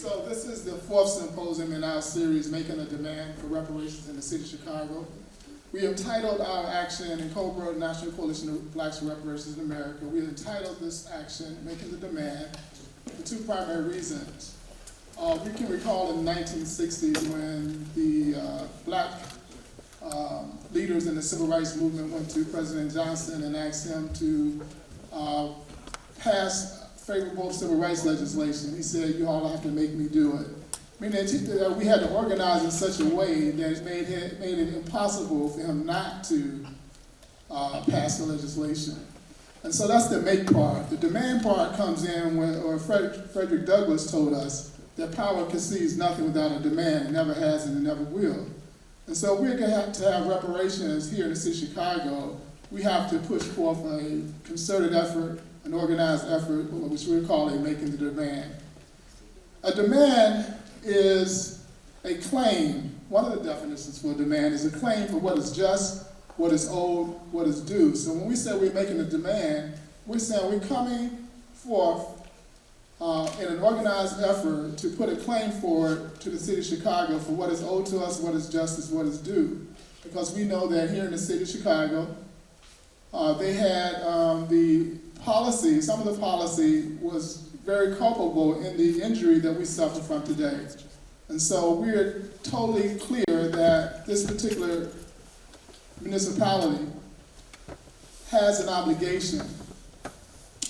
So this is the fourth symposium in our series, Making a Demand for Reparations in the City of Chicago. We have titled our action in Cobra National Coalition of Blacks for Reparations in America. We have entitled this action, Making the Demand, for two primary reasons. We can recall in the 1960s when the black leaders in the civil rights movement went to President Johnson and asked him to pass favorable civil rights legislation. He said, "You all have to make me do it." Meaning we had to organize in such a way that it made it impossible for him not to pass the legislation. And so that's the make part. The demand part comes in when Frederick Douglass told us that power conceives nothing without a demand. It never has and it never will. And so if we're going to have reparations here in the city of Chicago, we have to push forth a concerted effort, an organized effort, which we're calling Making the Demand. A demand is a claim. One of the definitions for a demand is a claim for what is just, what is owed, what is due. So when we say we're making a demand, we're saying we're coming forth in an organized effort to put a claim forward to the city of Chicago for what is owed to us, what is justice, what is due. Because we know that here in the city of Chicago, they had the policy, some of the policy was very culpable in the injury that we suffer from today. And so we're totally clear that this particular municipality has an obligation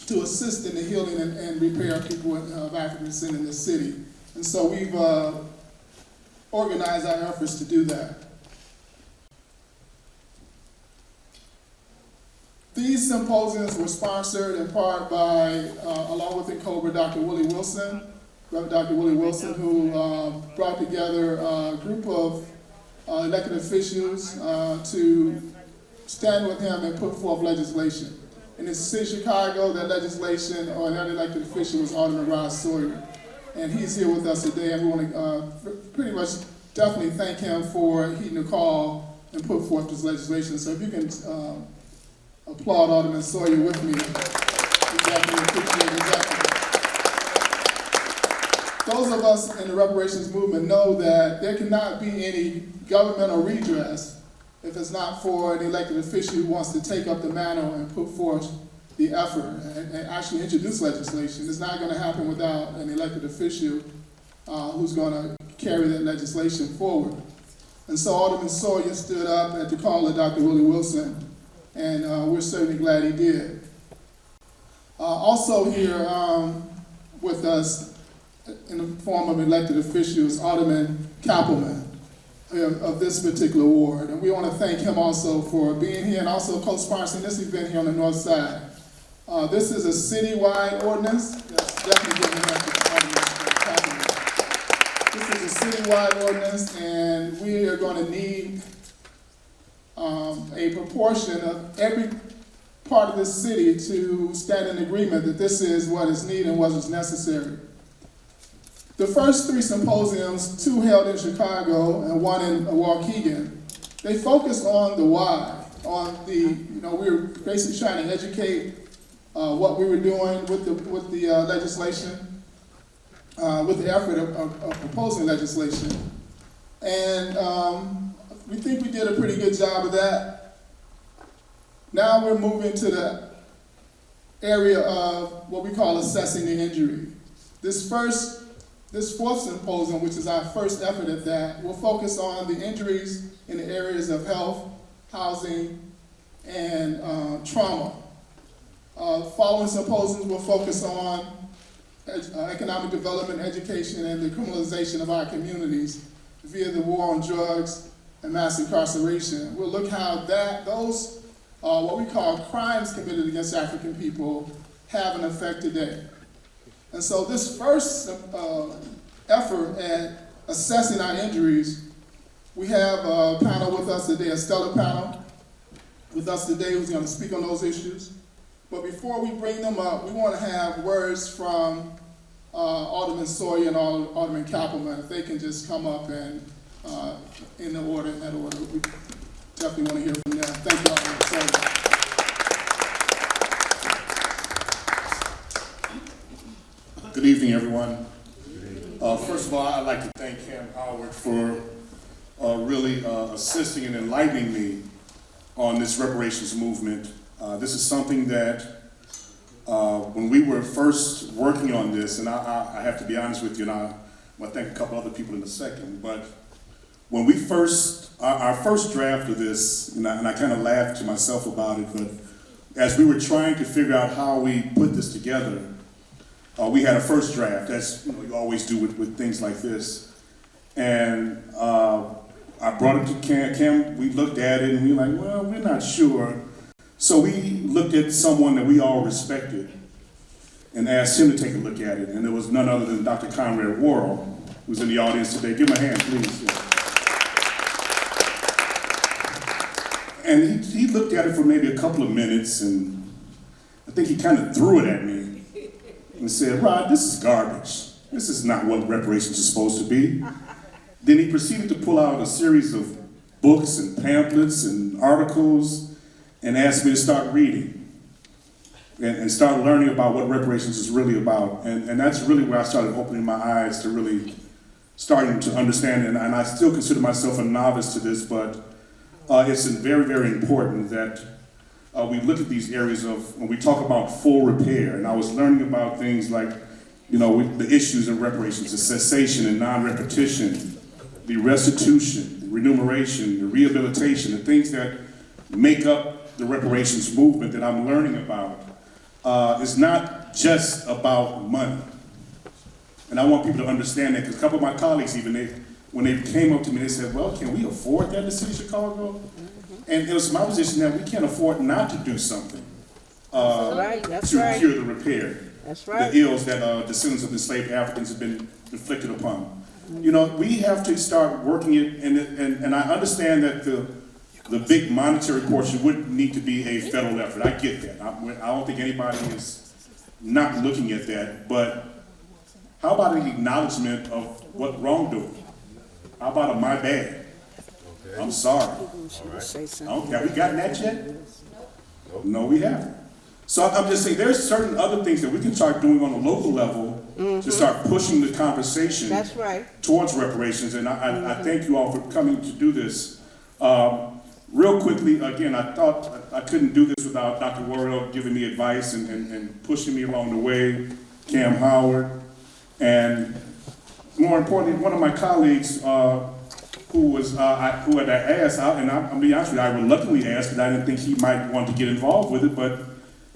to assist in the healing and repair of people of African descent in this city. And so we've organized our efforts to do that. These symposiums were sponsored in part by, along with Cobra, Dr. Willie Wilson, Reverend Dr. Willie Wilson, who brought together a group of elected officials to stand with him and put forth legislation. In the city of Chicago, that legislation, or that elected official was Alderman Ross Sawyer. And he's here with us today, and we want to pretty much definitely thank him for heeding the call and put forth this legislation. So if you can applaud Alderman Sawyer with me. Exactly, appreciate exactly. Those of us in the reparations movement know that there cannot be any governmental redress if it's not for an elected official who wants to take up the mantle and put forth the effort and actually introduce legislation. It's not going to happen without an elected official who's going to carry that legislation forward. And so Alderman Sawyer stood up at the call of Dr. Willie Wilson, and we're certainly glad he did. Also here with us in the form of elected officials, Alderman Kappelman of this particular ward. And we want to thank him also for being here and also co-sponsoring this event here on the north side. This is a citywide ordinance. Yes, definitely giving that to Alderman Kappelman. This is a citywide ordinance, and we are going to need a proportion of every part of this city to stand in agreement that this is what is needed and what is necessary. The first three symposiums, two held in Chicago and one in Waukegan, they focused on the why, on the, we were basically trying to educate what we were doing with the legislation, with the effort of proposing legislation. And we think we did a pretty good job of that. Now we're moving to the area of what we call assessing the injury. This fourth symposium, which is our first effort at that, will focus on the injuries in the areas of health, housing, and trauma. Following symposiums will focus on economic development, education, and the criminalization of our communities via the war on drugs and mass incarceration. We'll look how those what we call crimes committed against African people have an effect today. And so this first effort at assessing our injuries, we have a panel with us today, a stellar panel with us today who's going to speak on those issues. But before we bring them up, we want to have words from Alderman Sawyer and Alderman Kappelman. If they can just come up and in that order, we definitely want to hear from them. Thank you, Alderman Sawyer. Good evening, everyone. First of all, I'd like to thank Cam Howard for really assisting and enlightening me on this reparations movement. This is something that when we were first working on this, and I have to be honest with you, and I want to thank a couple other people in a second, but when we our first draft of this, and I kind of laughed to myself about it, but as we were trying to figure out how we put this together, we had a first draft, as you always do with things like this. And I brought it to Cam, we looked at it and we were like, well, we're not sure. So we looked at someone that we all respected and asked him to take a look at it. And it was none other than Dr. Conrad Worrell, who's in the audience today. Give him a hand, please. And he looked at it for maybe a couple of minutes, and I think he kind of threw it at me and said, Rod, this is garbage. This is not what reparations is supposed to be. Then he proceeded to pull out a series of books and pamphlets and articles and asked me to start reading and start learning about what reparations is really about. And that's really where I started opening my eyes to really starting to understand it. And I still consider myself a novice to this, but it's very, very important that we look at these areas of, when we talk about full repair, and I was learning about things like, the issues of reparations, the cessation and non-repetition, the restitution, the remuneration, the rehabilitation, the things that make up the reparations movement that I'm learning about. It's not just about money. And I want people to understand that, because a couple of my colleagues even, when they came up to me, they said, well, can we afford that in the city of Chicago? And it was my position that we can't afford not to do something to cure the repair. That's right. The ills that descendants of enslaved Africans have been inflicted upon. We have to start working it, and I understand that the big monetary portion would need to be a federal effort. I get that. I don't think anybody is not looking at that, but how about an acknowledgement of what wrongdoing? How about a my bad? Okay. I'm sorry. Have we gotten that yet? No, we haven't. So I'm just saying there's certain other things that we can start doing on a local level to start pushing the conversation towards reparations. And I thank you all for coming to do this. Real quickly, again, I thought I couldn't do this without Dr. Worrell giving me advice and pushing me along the way, Cam Howard, and more importantly, one of my colleagues who had asked, and I'll be honest with you, I reluctantly asked because I didn't think he might want to get involved with it, but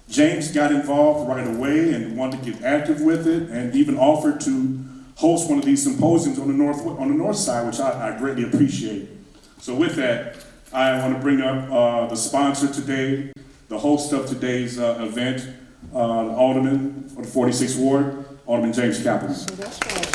James got involved right away and wanted to get active with it, and even offered to host one of these symposiums on the north side, which I greatly appreciate. So with that, I want to bring up the sponsor today, the host of today's event, Alderman for the 46th Ward, Alderman James Kappelman. So that's right.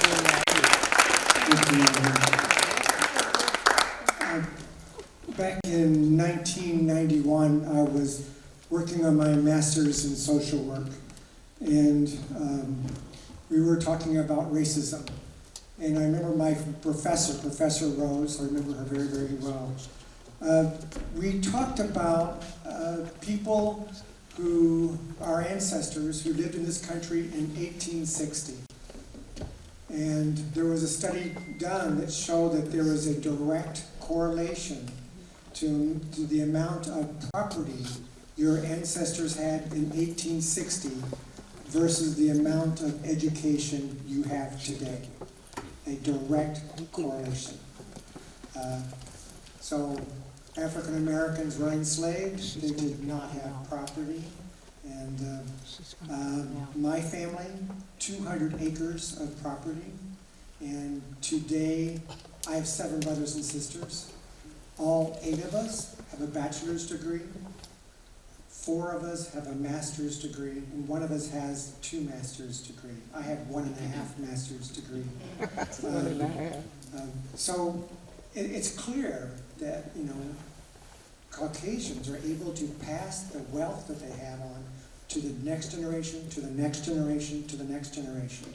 Back in 1991, I was working on my master's in social work, and we were talking about racism. And I remember my Professor Rose, I remember her very, very well. We talked about people who, our ancestors, who lived in this country in 1860. And there was a study done that showed that there was a direct correlation to the amount of property your ancestors had in 1860 versus the amount of education you have today. A direct correlation. So African Americans were enslaved, they did not have property. And my family, 200 acres of property. And today, I have 7 brothers and sisters. All 8 of us have a bachelor's degree. 4 of us have a master's degree, and 1 of us has 2 master's degrees. I have 1.5 master's degree. So it's clear that, Caucasians are able to pass the wealth that they have on to the next generation, to the next generation, to the next generation.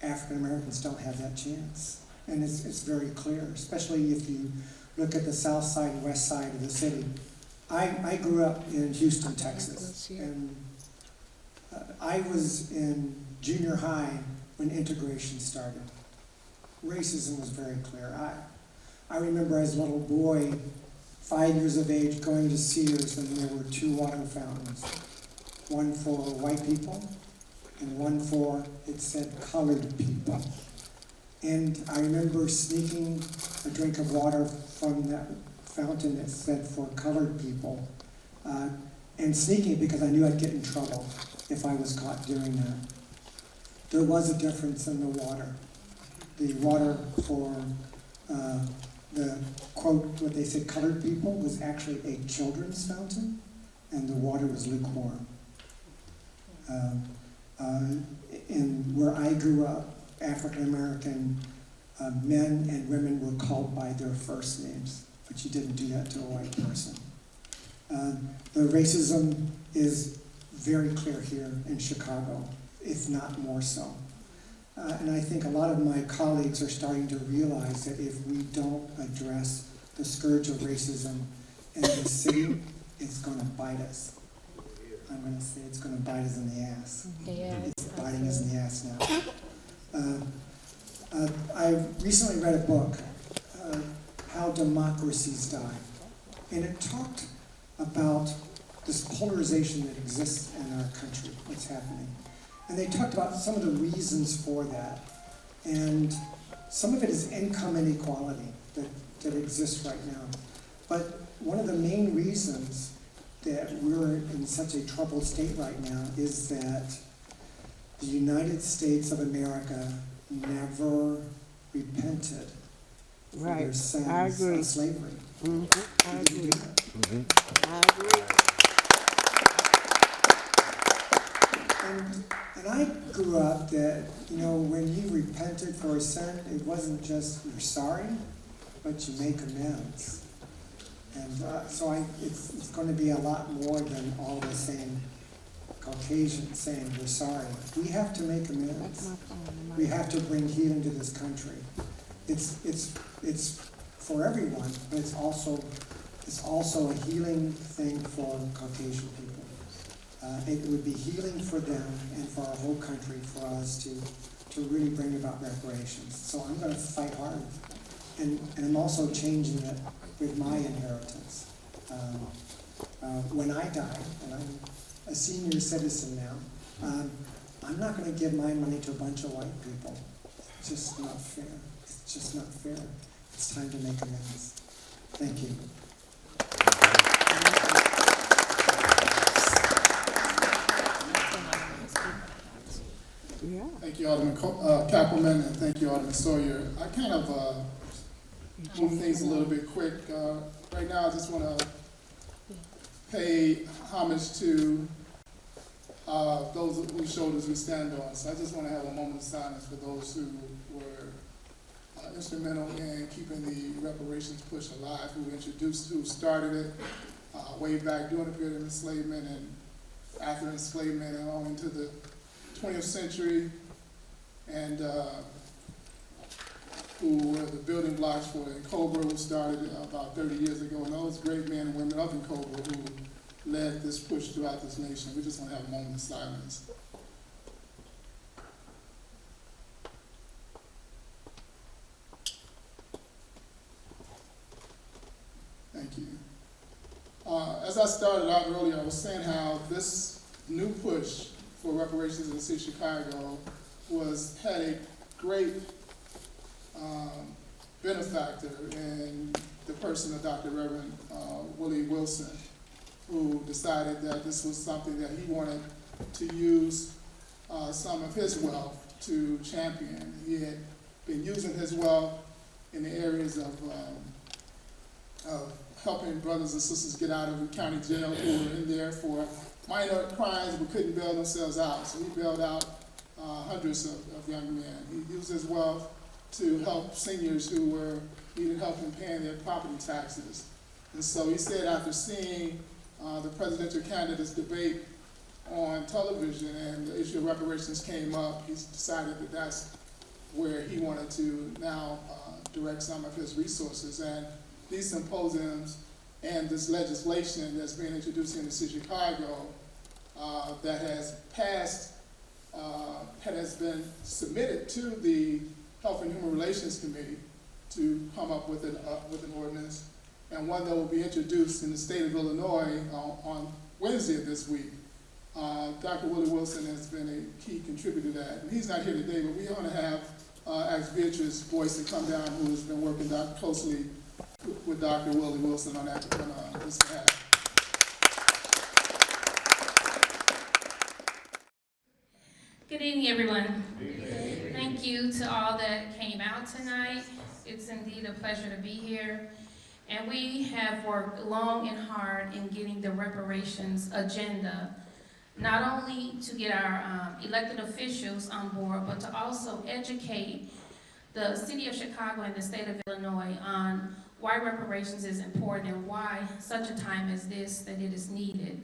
African Americans don't have that chance. And it's very clear, especially if you look at the south side and west side of the city. I grew up in Houston, Texas, and I was in junior high when integration started. racism was very clear. I remember as a little boy, 5 years of age, going to Sears, and there were 2 water fountains. One for white people, and one for, it said, colored people. And I remember sneaking a drink of water from that fountain that said for colored people, and sneaking it because I knew I'd get in trouble if I was caught doing that. There was a difference in the water. The water for the, quote, what they said, colored people, was actually a children's fountain, and the water was lukewarm. And where I grew up, African American men and women were called by their first names, but you didn't do that to a white person. The racism is very clear here in Chicago, if not more so. And I think a lot of my colleagues are starting to realize that if we don't address the scourge of racism in the city, it's going to bite us. I'm going to say it's going to bite us in the ass. Yeah, It's biting us in the ass now. I recently read a book, How Democracies Die, and it talked about this polarization that exists in our country, what's happening. And they talked about some of the reasons for that. And some of it is income inequality that exists right now. But one of the main reasons that we're in such a troubled state right now is that the United States of America never repented for their Right, sins I agree. of slavery. I They didn't agree. do that. I agree. And I grew up that, when you repented for a sin, it wasn't just you're sorry, but you make amends. And so it's going to be a lot more than all the same Caucasians saying we're sorry. We have to make amends. We have to bring healing to this country. It's for everyone, but it's also a healing thing for Caucasian people. It would be healing for them and for our whole country for us to really bring about reparations. So I'm going to fight hard. And I'm also changing it with my inheritance. When I die, and I'm a senior citizen now, I'm not going to give my money to a bunch of white people. It's just not fair. It's just not fair. It's time to make amends. Thank you. Yeah. Thank you, Alderman Kappelman, and thank you, Alderman Sawyer. I kind of move things a little bit quick. Right now, I just want to pay homage to those whose shoulders we stand on. So I just want to have a moment of silence for those who were instrumental in keeping the reparations push alive, who started it way back during the period of enslavement and after enslavement and on into the 20th century, and who were the building blocks for Cobra, who started about 30 years ago, and those great men and women up in Cobra who led this push throughout this nation. We just want to have a moment of silence. Thank you. As I started out earlier, I was saying how this new push for reparations in the city of Chicago had a great benefactor in the person of Dr. Reverend Willie Wilson, who decided that this was something that he wanted to use some of his wealth to champion. He had been using his wealth in the areas of helping brothers and sisters get out of the county jail who were in there for minor crimes but couldn't bail themselves out. So he bailed out hundreds of young men. He used his wealth to help seniors who needed help in paying their property taxes. And so he said, after seeing the presidential candidates debate on television and the issue of reparations came up, he decided that that's where he wanted to now direct some of his resources. And these symposiums and this legislation that's being introduced in the city of Chicago that has passed, has been submitted to the Health and Human Relations Committee to come up with an ordinance, and one that will be introduced in the state of Illinois on Wednesday of this week. Dr. Willie Wilson has been a key contributor to that. And he's not here today, but we want to have ask Beatrice Boyce to come down, who has been working closely with Dr. Willie Wilson on that on this behalf. Good evening, everyone. Thank you to all that came out tonight. It's indeed a pleasure to be here. And we have worked long and hard in getting the reparations agenda, not only to get our elected officials on board, but to also educate the city of Chicago and the state of Illinois on why reparations is important and why such a time as this that it is needed.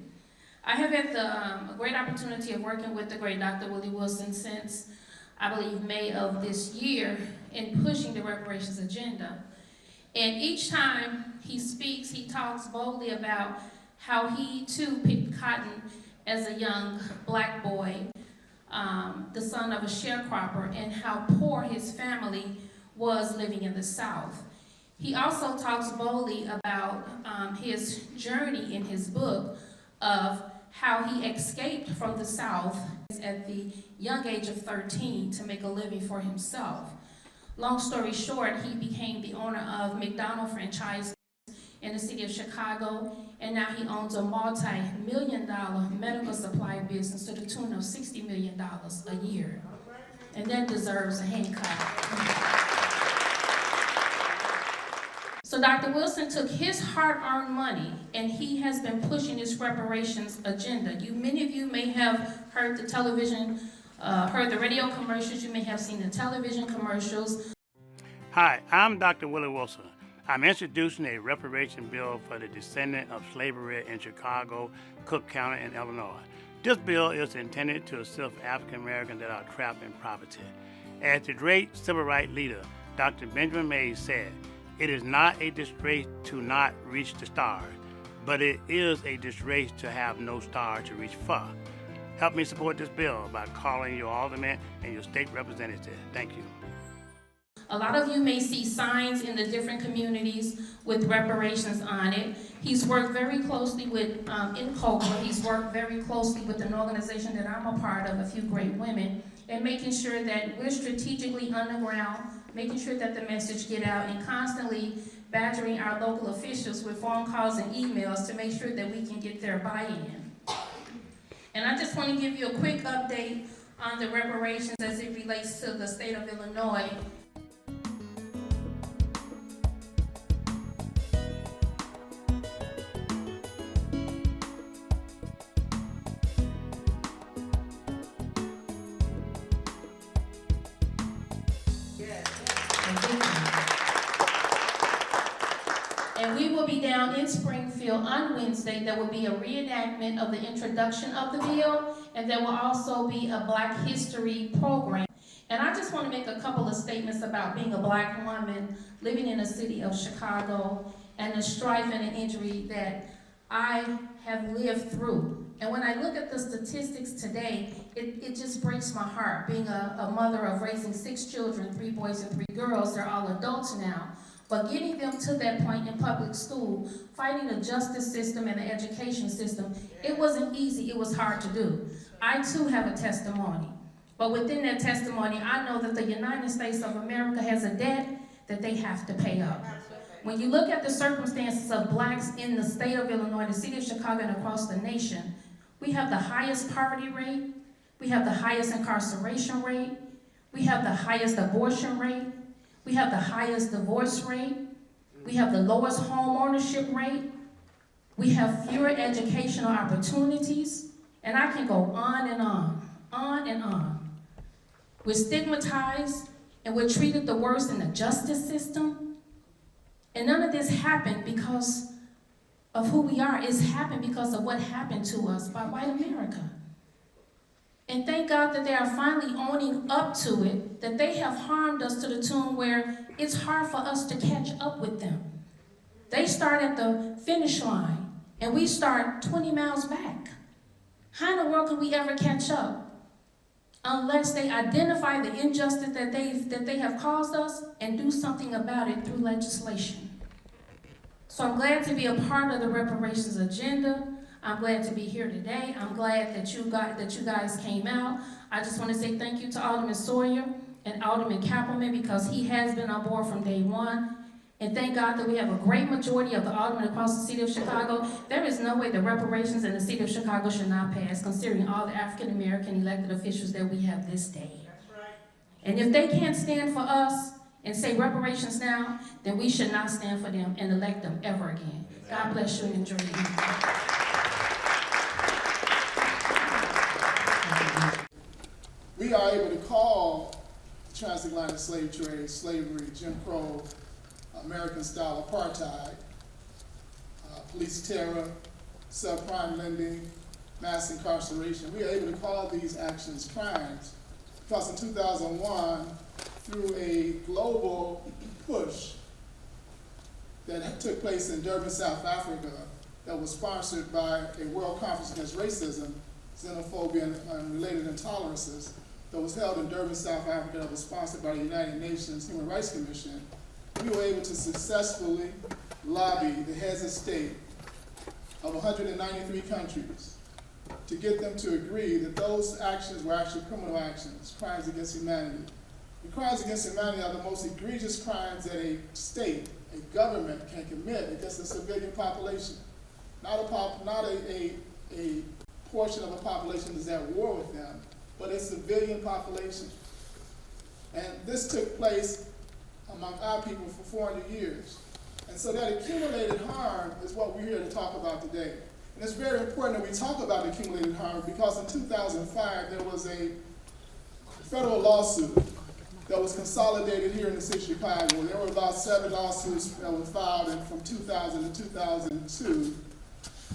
I have had the great opportunity of working with the great Dr. Willie Wilson since, I believe, May of this year in pushing the reparations agenda. And each time he speaks, he talks boldly about how he too picked cotton as a young black boy, the son of a sharecropper, and how poor his family was living in the South. He also talks boldly about his journey in his book of how he escaped from the South at the young age of 13 to make a living for himself. Long story short, he became the owner of McDonald's franchise in the city of Chicago, and now he owns a multi-million-dollar medical supply business to the tune of $60 million a year. And that deserves a handclap. So Dr. Wilson took his hard-earned money, and he has been pushing this reparations agenda. Many of you may have heard the television, heard the radio commercials. You may have seen the television commercials. Hi, I'm Dr. Willie Wilson. I'm introducing a reparation bill for the descendant of slavery in Chicago, Cook County, and Illinois. This bill is intended to assist African Americans that are trapped in poverty. As the great civil rights leader, Dr. Benjamin Mays said, "It is not a disgrace to not reach the stars, but it is a disgrace to have no star to reach for." Help me support this bill by calling your alderman and your state representative. Thank you. A lot of you may see signs in the different communities with reparations on it. He's worked very closely with, in Copeland, he's worked very closely with an organization that I'm a part of, A Few Great Women, and making sure that we're strategically on the ground, making sure that the message get out, and constantly badgering our local officials with phone calls and emails to make sure that we can get their buy-in. And I just want to give you a quick update on the reparations as it relates to the state of Illinois. And we will be down in Springfield on Wednesday. There will be a reenactment of the introduction of the bill, and there will also be a Black History program. And I just want to make a couple of statements about being a Black woman living in the city of Chicago and the strife and the injury that I have lived through. And when I look at the statistics today, it just breaks my heart. Being a mother of raising 6 children, 3 boys and 3 girls, they're all adults now. But getting them to that point in public school, fighting the justice system and the education system, it wasn't easy, it was hard to do. I too have a testimony. But within that testimony, I know that the United States of America has a debt that they have to pay up. When you look at the circumstances of blacks in the state of Illinois, the city of Chicago, and across the nation, we have the highest poverty rate, we have the highest incarceration rate, we have the highest abortion rate, we have the highest divorce rate, we have the lowest home ownership rate, we have fewer educational opportunities, and I can go on and on. We're stigmatized, and we're treated the worst in the justice system, and none of this happened because of who we are. It's happened because of what happened to us by white America. And thank God that they are finally owning up to it, that they have harmed us to the tune where it's hard for us to catch up with them. They start at the finish line, and we start 20 miles back. How in the world can we ever catch up? unless they identify the injustice that they have caused us and do something about it through legislation. So I'm glad to be a part of the reparations agenda. I'm glad to be here today. I'm glad that you guys came out. I just want to say thank you to Alderman Sawyer and Alderman Kappelman, because he has been on board from day one. And thank God that we have a great majority of the aldermen across the city of Chicago. There is no way the reparations in the city of Chicago should not pass, considering all the African American elected officials that we have this day. That's right. And if they can't stand for us and say reparations now, then we should not stand for them and elect them ever again. God bless you and enjoy your evening. We are able to call the transatlantic slave trade, slavery, Jim Crow, American-style apartheid, police terror, subprime lending, mass incarceration. We are able to call these actions crimes because in 2001, through a global push that took place in Durban, South Africa, that was sponsored by a World Conference Against Racism, Xenophobia, and related intolerances, that was held in Durban, South Africa, that was sponsored by the United Nations Human Rights Commission. We were able to successfully lobby the heads of state of 193 countries to get them to agree that those actions were actually criminal actions, crimes against humanity. The crimes against humanity are the most egregious crimes that a state, a government can commit against a civilian population. Not a portion of a population that's at war with them, but a civilian population. And this took place among our people for 400 years. And so that accumulated harm is what we're here to talk about today. And it's very important that we talk about accumulated harm because in 2005 there was a federal lawsuit that was consolidated here in the city of Chicago. There were about 7 lawsuits that were filed from 2000 to 2002.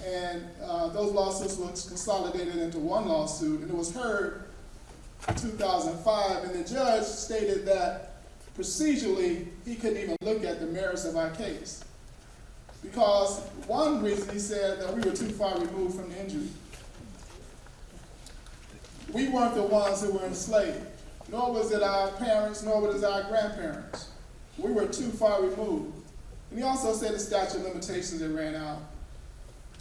And those lawsuits were consolidated into one lawsuit, and it was heard in 2005, and the judge stated that procedurally, he couldn't even look at the merits of our case. Because one reason he said that we were too far removed from the injury. We weren't the ones who were enslaved, nor was it our parents, nor was it our grandparents. We were too far removed. And he also said the statute of limitations had ran out.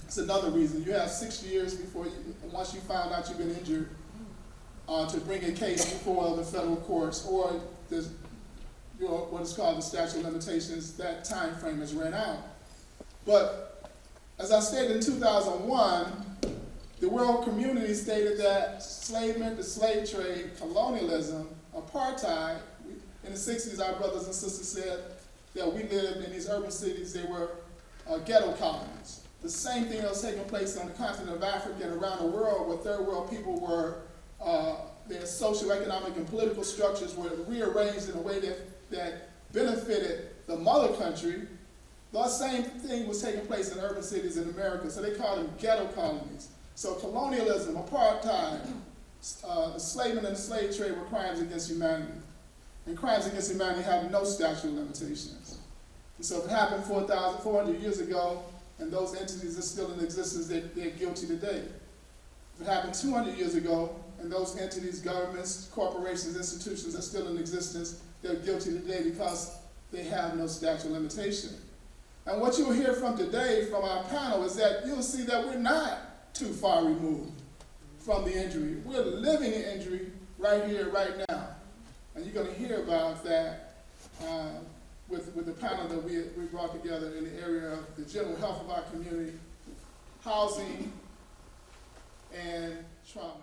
It's another reason. You have 6 years before once you found out you've been injured, to bring a case before the federal courts, or the what is called the statute of limitations, that time frame has ran out. But as I stated in 2001, the world community stated that enslavement, the slave trade, colonialism, apartheid, in the 60s our brothers and sisters said that we lived in these urban cities, they were ghetto colonies. The same thing that was taking place on the continent of Africa and around the world, where third world people were, their socioeconomic and political structures were rearranged in a way that benefited the mother country. The same thing was taking place in urban cities in America, so they called them ghetto colonies. So colonialism, apartheid, enslavement and the slave trade were crimes against humanity. And crimes against humanity have no statute of limitations. And so if it happened 400 years ago, and those entities are still in existence, they're guilty today. If it happened 200 years ago, and those entities, governments, corporations, institutions are still in existence, they're guilty today because they have no statute of limitation. And what you'll hear from today from our panel is that you'll see that we're not too far removed from the injury. We're living the injury right here, right now. And you're going to hear about that with the panel that we brought together in the area of the general health of our community, housing, and trauma.